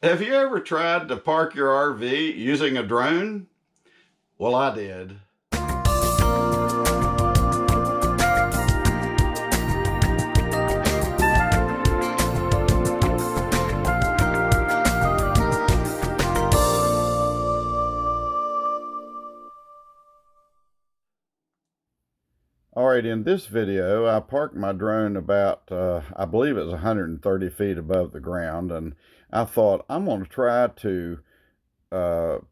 Have you ever tried to park your RV using a drone? Well, I did. All right, in this video, I parked my drone about, I believe it was 130 feet above the ground, and I thought I'm going to try to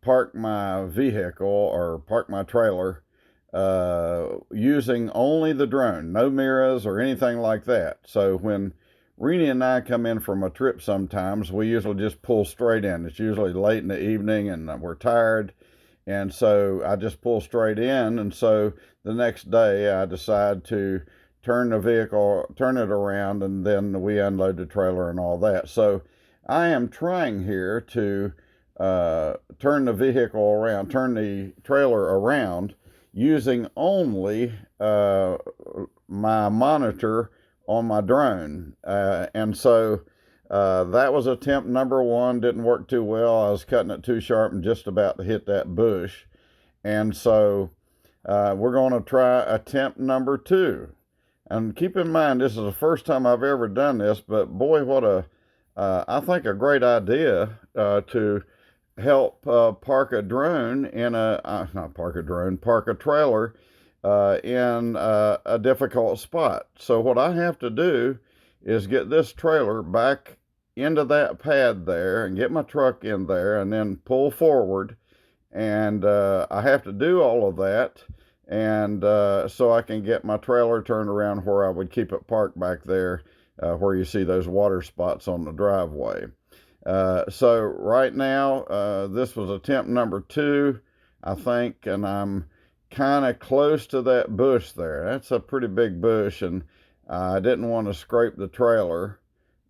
park my vehicle or park my trailer using only the drone, no mirrors or anything like that. So when Renee and I come in from a trip sometimes, we usually just pull straight in. It's usually late in the evening and we're tired. And so I just pull straight in. And so the next day I decide to turn the vehicle, turn it around, and then we unload the trailer and all that. So I am trying here to turn the vehicle around, turn the trailer around using only my monitor on my drone. And so that was attempt number one. Didn't work too well. I was cutting it too sharp and just about to hit that bush. And so we're going to try attempt number two. And keep in mind, this is the first time I've ever done this, but boy, what I think a great idea to help park a drone in not park a drone, park a trailer in a difficult spot. So what I have to do is get this trailer back into that pad there and get my truck in there and then pull forward. And I have to do all of that. And so I can get my trailer turned around where I would keep it parked back there where you see those water spots on the driveway. So right now, this was attempt number two, I think, and I'm kind of close to that bush there. That's a pretty big bush, and I didn't want to scrape the trailer.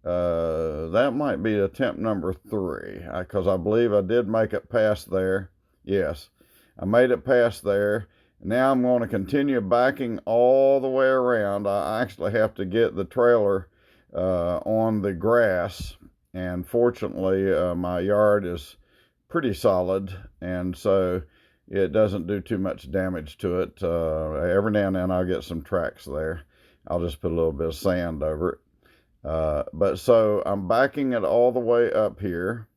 That might be attempt number three, because I believe I did make it past there. Yes, I made it past there. Now I'm going to continue backing all the way around. I actually have to get the trailer on the grass. And fortunately, my yard is pretty solid, and so it doesn't do too much damage to it. Every now and then I'll get some tracks there. I'll just put a little bit of sand over it. But so I'm backing it all the way up here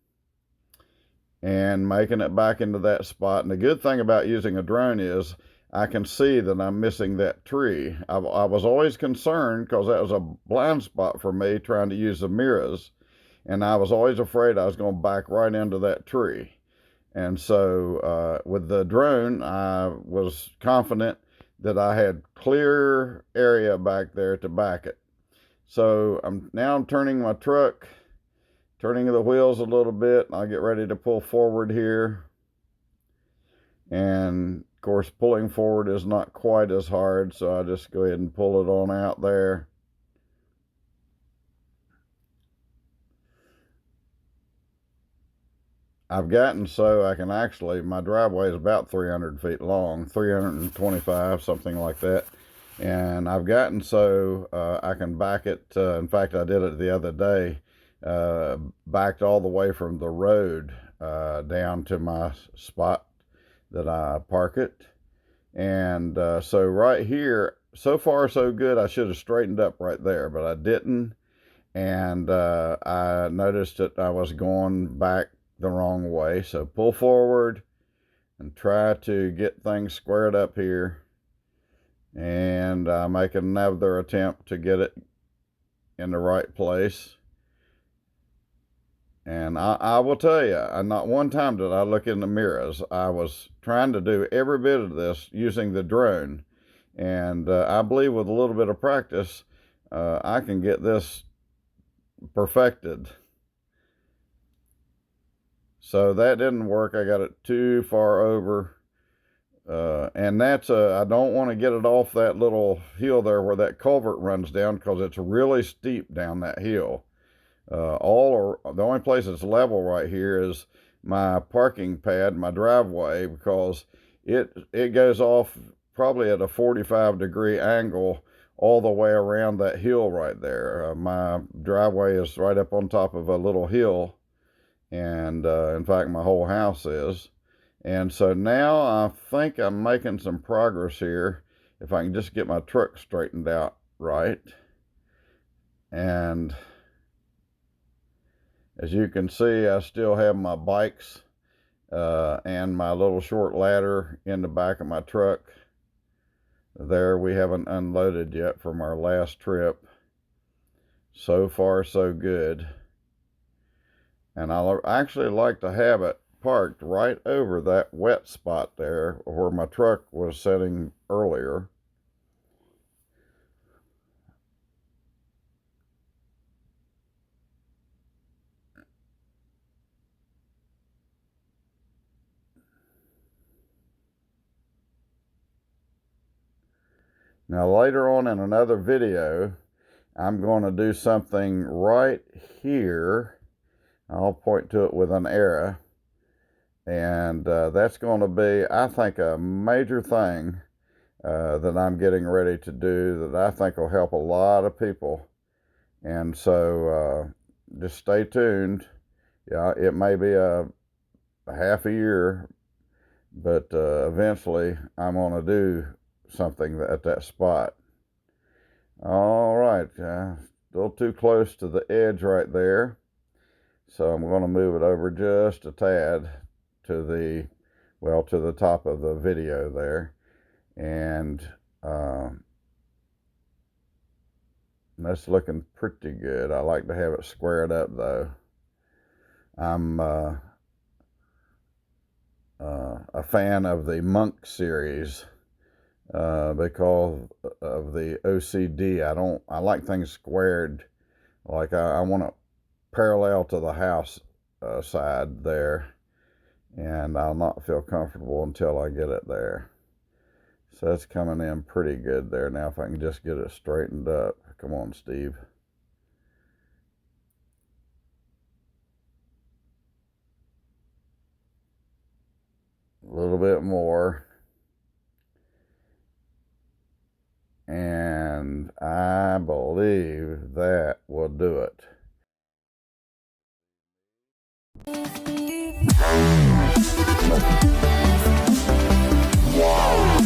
and making it back into that spot. And the good thing about using a drone is I can see that I'm missing that tree. I was always concerned because that was a blind spot for me trying to use the mirrors. And I was always afraid I was going to back right into that tree. And so with the drone, I was confident that I had clear area back there to back it. So I'm turning my truck, turning the wheels a little bit. I'll get ready to pull forward here. And of course, pulling forward is not quite as hard, so I just go ahead and pull it on out there. I've gotten so I can actually, my driveway is about 300 feet long, 325, something like that. And I've gotten so I can back it. In fact, I did it the other day, backed all the way from the road down to my spot that I park it. And so right here, so far so good. I should have straightened up right there, but I didn't. And I noticed that I was going back the wrong way. So pull forward and try to get things squared up here, and make another attempt to get it in the right place. And I will tell you, not one time did I look in the mirrors. I was trying to do every bit of this using the drone, and I believe with a little bit of practice I can get this perfected. So that didn't work. I got it too far over. And that's I don't want to get it off that little hill there where that culvert runs down, because it's really steep down that hill. The only place that's level right here is my parking pad, my driveway, because it goes off probably at a 45-degree angle all the way around that hill right there. My driveway is right up on top of a little hill. And in fact, my whole house is. And so now I think I'm making some progress here if I can just get my truck straightened out right. And as you can see, I still have my bikes and my little short ladder in the back of my truck. There, we haven't unloaded yet from our last trip. So far, so good. And I actually like to have it parked right over that wet spot there where my truck was sitting earlier. Now later on in another video, I'm going to do something right here. I'll point to it with an arrow. And that's going to be, I think, a major thing that I'm getting ready to do that I think will help a lot of people. And so just stay tuned. Yeah, it may be a half a year, but eventually I'm going to do something at that spot. All right, a little too close to the edge right there. So I'm going to move it over just a tad to the, well, to the top of the video there. And that's looking pretty good. I like to have it squared up though. I'm a fan of the Monk series because of the OCD. I like things squared. Like I want it parallel to the house side there, and I'll not feel comfortable until I get it there. So that's coming in pretty good there. Now if I can just get it straightened up. Come on, Steve. A little bit more. And I believe that will do it. Wow.